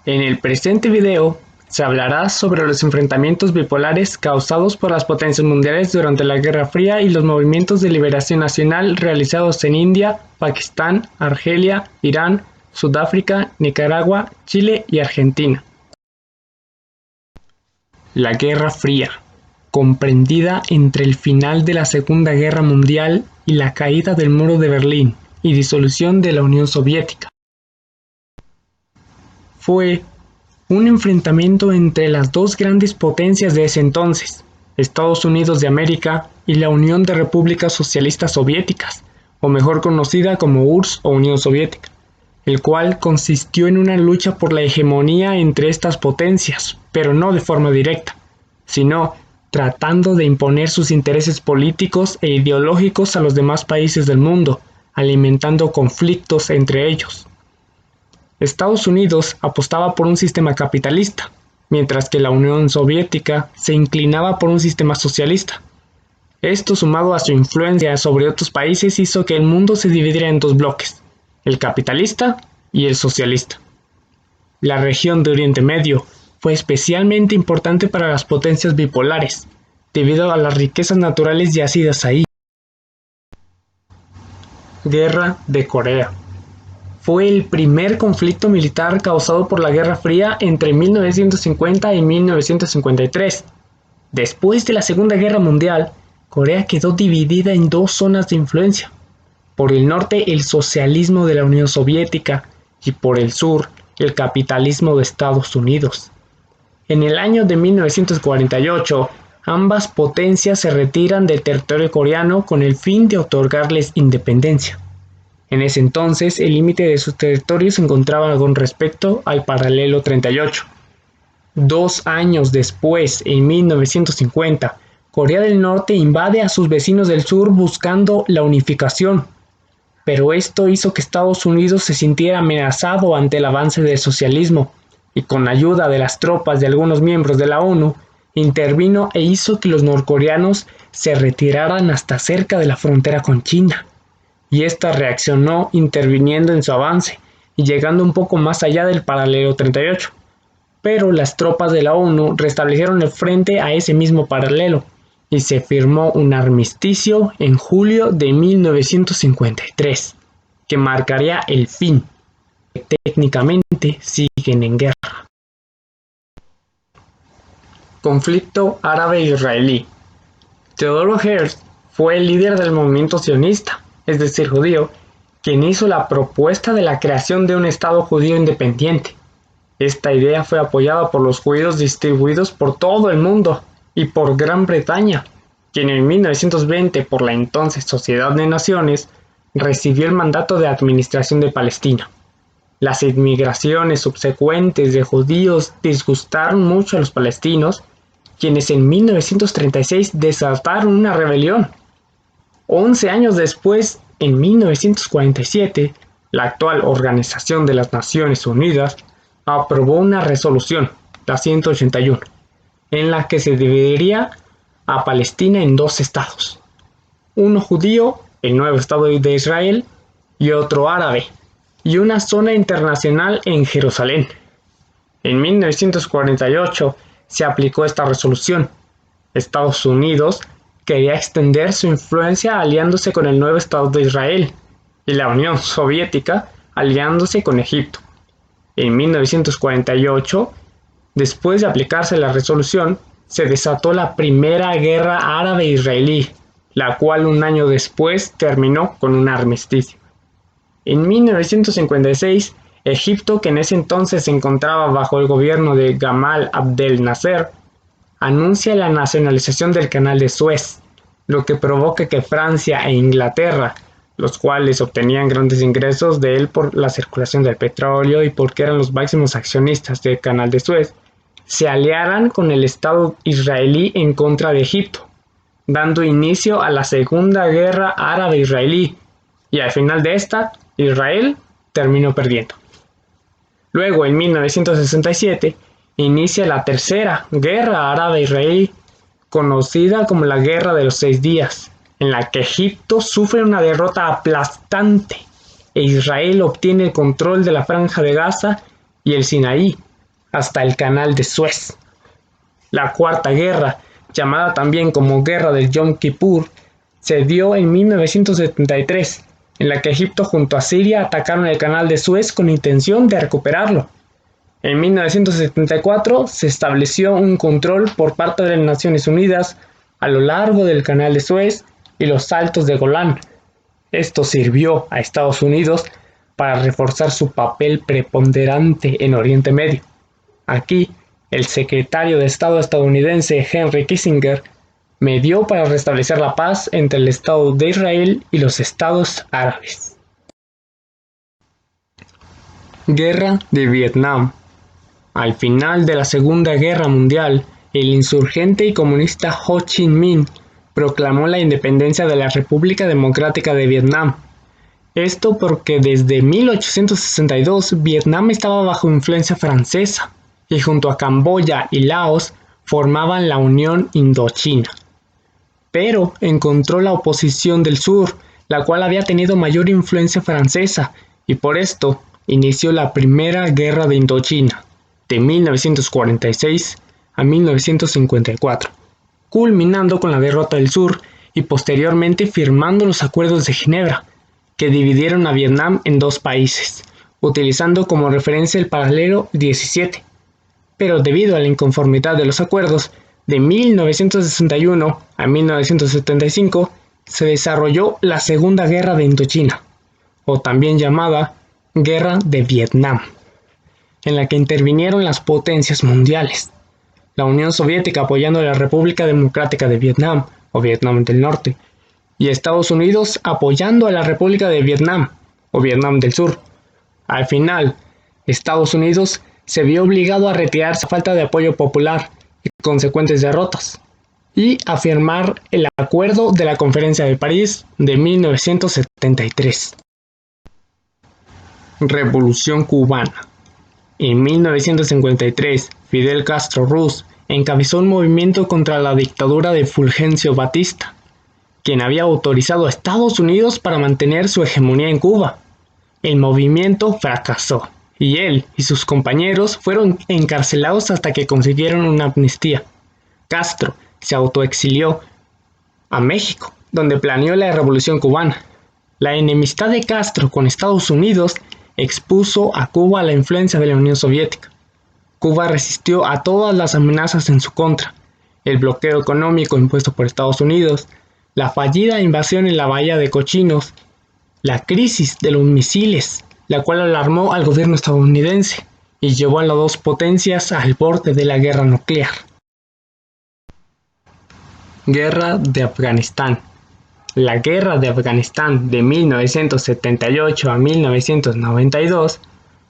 En el presente video se hablará sobre los enfrentamientos bipolares causados por las potencias mundiales durante la Guerra Fría y los movimientos de liberación nacional realizados en India, Pakistán, Argelia, Irán, Sudáfrica, Nicaragua, Chile y Argentina. La Guerra Fría, comprendida entre el final de la Segunda Guerra Mundial y la caída del Muro de Berlín y disolución de la Unión Soviética, fue un enfrentamiento entre las dos grandes potencias de ese entonces, Estados Unidos de América y la Unión de Repúblicas Socialistas Soviéticas, o mejor conocida como URSS o Unión Soviética, el cual consistió en una lucha por la hegemonía entre estas potencias, pero no de forma directa, sino tratando de imponer sus intereses políticos e ideológicos a los demás países del mundo, alimentando conflictos entre ellos. Estados Unidos apostaba por un sistema capitalista, mientras que la Unión Soviética se inclinaba por un sistema socialista. Esto, sumado a su influencia sobre otros países, hizo que el mundo se dividiera en dos bloques, el capitalista y el socialista. La región de Oriente Medio fue especialmente importante para las potencias bipolares, debido a las riquezas naturales yacidas ahí. Guerra de Corea. Fue el primer conflicto militar causado por la Guerra Fría entre 1950 y 1953. Después de la Segunda Guerra Mundial, Corea quedó dividida en dos zonas de influencia. Por el norte, el socialismo de la Unión Soviética y por el sur, el capitalismo de Estados Unidos. En el año de 1948, ambas potencias se retiran del territorio coreano con el fin de otorgarles independencia. En ese entonces, el límite de sus territorios se encontraba con respecto al paralelo 38. 2 años después, en 1950, Corea del Norte invade a sus vecinos del sur buscando la unificación. Pero esto hizo que Estados Unidos se sintiera amenazado ante el avance del socialismo, y con la ayuda de las tropas de algunos miembros de la ONU, intervino e hizo que los norcoreanos se retiraran hasta cerca de la frontera con China. Y esta reaccionó interviniendo en su avance y llegando un poco más allá del paralelo 38. Pero las tropas de la ONU restablecieron el frente a ese mismo paralelo y se firmó un armisticio en julio de 1953, que marcaría el fin. Técnicamente siguen en guerra. Conflicto árabe-israelí. Theodor Herzl fue el líder del movimiento sionista, es decir, judío, quien hizo la propuesta de la creación de un Estado judío independiente. Esta idea fue apoyada por los judíos distribuidos por todo el mundo y por Gran Bretaña, quien en 1920, por la entonces Sociedad de Naciones, recibió el mandato de administración de Palestina. Las inmigraciones subsecuentes de judíos disgustaron mucho a los palestinos, quienes en 1936 desataron una rebelión. 11 años después, en 1947, la actual Organización de las Naciones Unidas aprobó una resolución, la 181, en la que se dividiría a Palestina en dos estados, uno judío, el nuevo Estado de Israel, y otro árabe, y una zona internacional en Jerusalén. En 1948 se aplicó esta resolución. Estados Unidos quería extender su influencia aliándose con el nuevo Estado de Israel y la Unión Soviética aliándose con Egipto. En 1948, después de aplicarse la resolución, se desató la primera guerra árabe-israelí, la cual un año después terminó con un armisticio. En 1956, Egipto, que en ese entonces se encontraba bajo el gobierno de Gamal Abdel Nasser, anuncia la nacionalización del Canal de Suez, lo que provoca que Francia e Inglaterra, los cuales obtenían grandes ingresos de él por la circulación del petróleo y porque eran los máximos accionistas del Canal de Suez, se aliaran con el Estado israelí en contra de Egipto, dando inicio a la Segunda Guerra Árabe-Israelí, y al final de esta, Israel terminó perdiendo. Luego, en 1967, inicia la Tercera Guerra Árabe-Israelí, conocida como la Guerra de los 6 días, en la que Egipto sufre una derrota aplastante e Israel obtiene el control de la Franja de Gaza y el Sinaí, hasta el Canal de Suez. La Cuarta Guerra, llamada también como Guerra del Yom Kippur, se dio en 1973, en la que Egipto junto a Siria atacaron el Canal de Suez con intención de recuperarlo. En 1974 se estableció un control por parte de las Naciones Unidas a lo largo del Canal de Suez y los Altos de Golán. Esto sirvió a Estados Unidos para reforzar su papel preponderante en Oriente Medio. Aquí, el secretario de Estado estadounidense Henry Kissinger medió para restablecer la paz entre el Estado de Israel y los Estados árabes. Guerra de Vietnam. Al final de la Segunda Guerra Mundial, el insurgente y comunista Ho Chi Minh proclamó la independencia de la República Democrática de Vietnam. Esto porque desde 1862 Vietnam estaba bajo influencia francesa y junto a Camboya y Laos formaban la Unión Indochina. Pero encontró la oposición del sur, la cual había tenido mayor influencia francesa, y por esto inició la Primera Guerra de Indochina, de 1946 a 1954, culminando con la derrota del sur y posteriormente firmando los Acuerdos de Ginebra, que dividieron a Vietnam en dos países, utilizando como referencia el paralelo 17. Pero debido a la inconformidad de los acuerdos, de 1961 a 1975 se desarrolló la Segunda Guerra de Indochina, o también llamada Guerra de Vietnam, en la que intervinieron las potencias mundiales. La Unión Soviética apoyando a la República Democrática de Vietnam, o Vietnam del Norte, y Estados Unidos apoyando a la República de Vietnam, o Vietnam del Sur. Al final, Estados Unidos se vio obligado a retirarse a falta de apoyo popular y consecuentes derrotas, y a firmar el Acuerdo de la Conferencia de París de 1973. Revolución Cubana. En 1953, Fidel Castro Ruz encabezó un movimiento contra la dictadura de Fulgencio Batista, quien había autorizado a Estados Unidos para mantener su hegemonía en Cuba. El movimiento fracasó, y él y sus compañeros fueron encarcelados hasta que consiguieron una amnistía. Castro se autoexilió a México, donde planeó la Revolución Cubana. La enemistad de Castro con Estados Unidos expuso a Cuba a la influencia de la Unión Soviética. Cuba resistió a todas las amenazas en su contra: el bloqueo económico impuesto por Estados Unidos, la fallida invasión en la Bahía de Cochinos, la crisis de los misiles, la cual alarmó al gobierno estadounidense y llevó a las dos potencias al borde de la guerra nuclear. Guerra de Afganistán. La Guerra de Afganistán de 1978 a 1992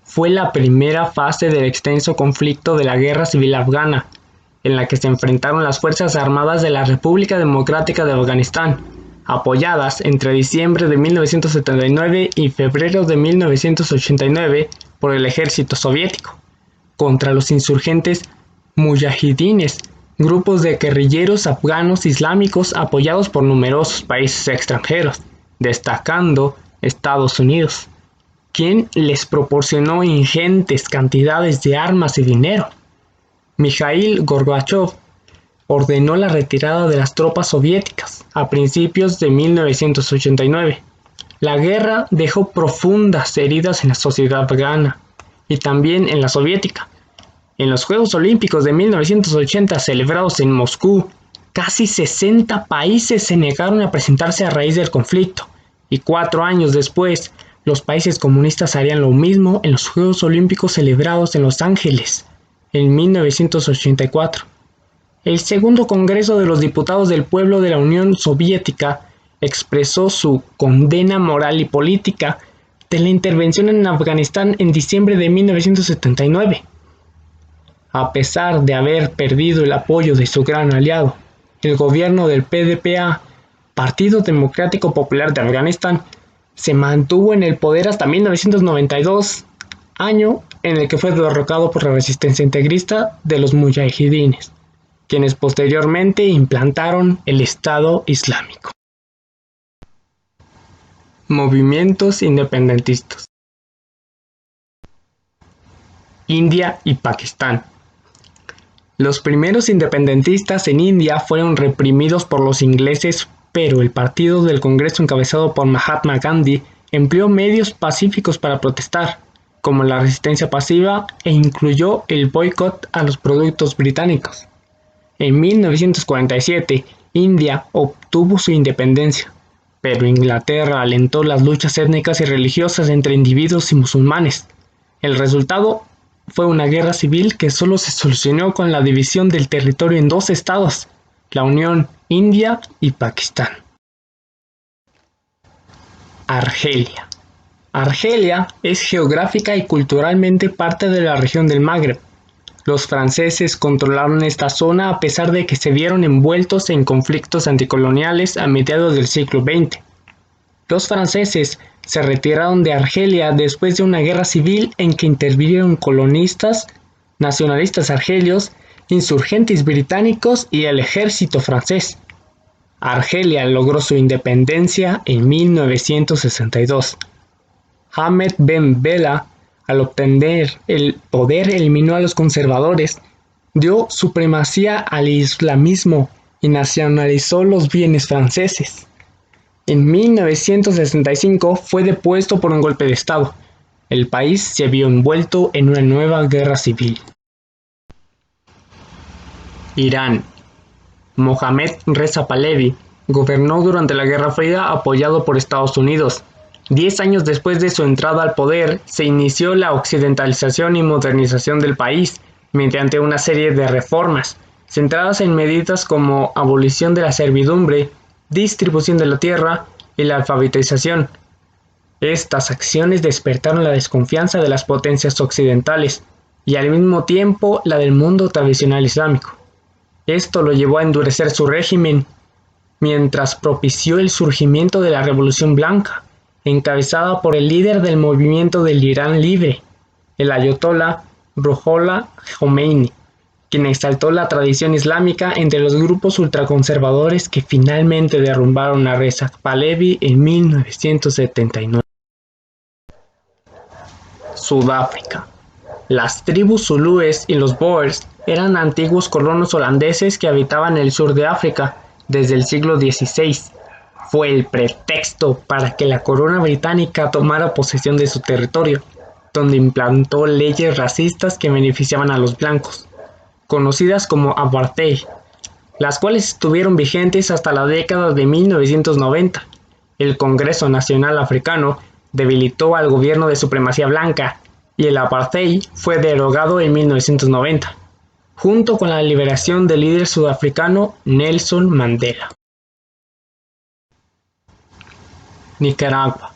fue la primera fase del extenso conflicto de la Guerra Civil Afgana, en la que se enfrentaron las Fuerzas Armadas de la República Democrática de Afganistán, apoyadas entre diciembre de 1979 y febrero de 1989 por el ejército soviético, contra los insurgentes muyahidines, grupos de guerrilleros afganos islámicos apoyados por numerosos países extranjeros, destacando Estados Unidos, quien les proporcionó ingentes cantidades de armas y dinero. Mikhail Gorbachev ordenó la retirada de las tropas soviéticas a principios de 1989. La guerra dejó profundas heridas en la sociedad afgana y también en la soviética. En los Juegos Olímpicos de 1980 celebrados en Moscú, casi 60 países se negaron a presentarse a raíz del conflicto, y 4 años después, los países comunistas harían lo mismo en los Juegos Olímpicos celebrados en Los Ángeles, en 1984. El Segundo Congreso de los Diputados del Pueblo de la Unión Soviética expresó su condena moral y política de la intervención en Afganistán en diciembre de 1979. A pesar de haber perdido el apoyo de su gran aliado, el gobierno del PDPA, Partido Democrático Popular de Afganistán, se mantuvo en el poder hasta 1992, año en el que fue derrocado por la resistencia integrista de los muyahidines, quienes posteriormente implantaron el Estado Islámico. Movimientos independentistas. India y Pakistán. Los primeros independentistas en India fueron reprimidos por los ingleses, pero el partido del Congreso encabezado por Mahatma Gandhi empleó medios pacíficos para protestar, como la resistencia pasiva, e incluyó el boicot a los productos británicos. En 1947, India obtuvo su independencia, pero Inglaterra alentó las luchas étnicas y religiosas entre individuos y musulmanes. El resultado fue una guerra civil que solo se solucionó con la división del territorio en dos estados, la Unión India y Pakistán. Argelia. Argelia es geográfica y culturalmente parte de la región del Magreb. Los franceses controlaron esta zona a pesar de que se vieron envueltos en conflictos anticoloniales a mediados del siglo XX. Los franceses se retiraron de Argelia después de una guerra civil en que intervinieron colonistas, nacionalistas argelios, insurgentes británicos y el ejército francés. Argelia logró su independencia en 1962. Ahmed Ben Bella, al obtener el poder, eliminó a los conservadores, dio supremacía al islamismo y nacionalizó los bienes franceses. En 1965 fue depuesto por un golpe de estado. El país se vio envuelto en una nueva guerra civil. Irán. Mohammad Reza Pahlavi gobernó durante la Guerra Fría apoyado por Estados Unidos. 10 años después de su entrada al poder, se inició la occidentalización y modernización del país mediante una serie de reformas, centradas en medidas como abolición de la servidumbre, distribución de la tierra y la alfabetización. Estas acciones despertaron la desconfianza de las potencias occidentales y al mismo tiempo la del mundo tradicional islámico. Esto lo llevó a endurecer su régimen, mientras propició el surgimiento de la Revolución Blanca, encabezada por el líder del movimiento del Irán libre, el ayatolá Ruhollah Khomeini, quien exaltó la tradición islámica entre los grupos ultraconservadores que finalmente derrumbaron a Reza Pahlavi en 1979. Sudáfrica. Las tribus zulúes y los boers eran antiguos colonos holandeses que habitaban el sur de África desde el siglo XVI. Fue el pretexto para que la corona británica tomara posesión de su territorio, donde implantó leyes racistas que beneficiaban a los blancos, conocidas como apartheid, las cuales estuvieron vigentes hasta la década de 1990. El Congreso Nacional Africano debilitó al gobierno de supremacía blanca y el apartheid fue derogado en 1990, junto con la liberación del líder sudafricano Nelson Mandela. Nicaragua.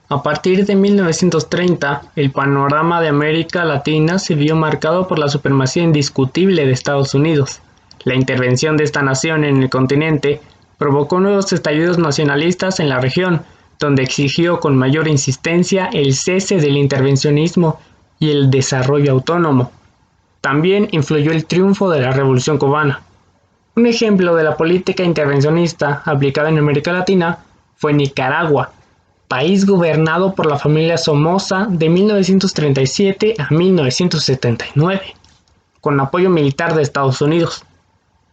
A partir de 1930, el panorama de América Latina se vio marcado por la supremacía indiscutible de Estados Unidos. La intervención de esta nación en el continente provocó nuevos estallidos nacionalistas en la región, donde exigió con mayor insistencia el cese del intervencionismo y el desarrollo autónomo. También influyó el triunfo de la Revolución Cubana. Un ejemplo de la política intervencionista aplicada en América Latina fue Nicaragua, país gobernado por la familia Somoza de 1937 a 1979, con apoyo militar de Estados Unidos.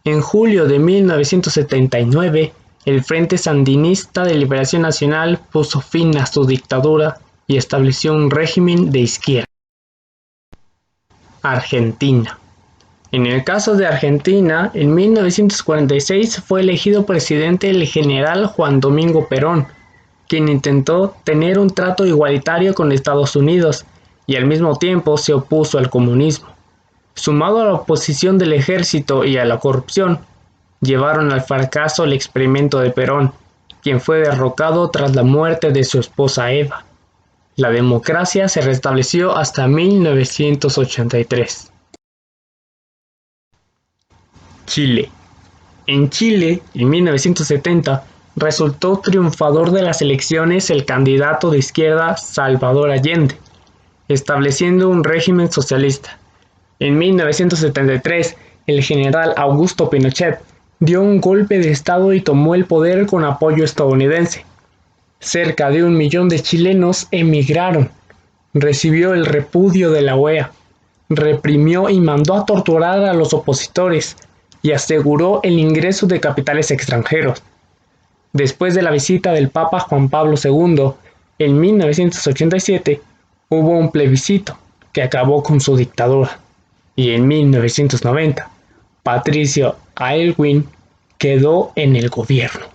En julio de 1979, el Frente Sandinista de Liberación Nacional puso fin a su dictadura y estableció un régimen de izquierda. Argentina. En el caso de Argentina, en 1946 fue elegido presidente el general Juan Domingo Perón, quien intentó tener un trato igualitario con Estados Unidos y al mismo tiempo se opuso al comunismo. Sumado a la oposición del ejército y a la corrupción, llevaron al fracaso el experimento de Perón, quien fue derrocado tras la muerte de su esposa Eva. La democracia se restableció hasta 1983. Chile. En Chile, en 1970, resultó triunfador de las elecciones el candidato de izquierda Salvador Allende, estableciendo un régimen socialista. En 1973, el general Augusto Pinochet dio un golpe de estado y tomó el poder con apoyo estadounidense. Cerca de 1 millón de chilenos emigraron. Recibió el repudio de la OEA. reprimió y mandó a torturar a los opositores y aseguró el ingreso de capitales extranjeros. Después de la visita del Papa Juan Pablo II, en 1987, hubo un plebiscito que acabó con su dictadura, y en 1990, Patricio Aylwin quedó en el gobierno.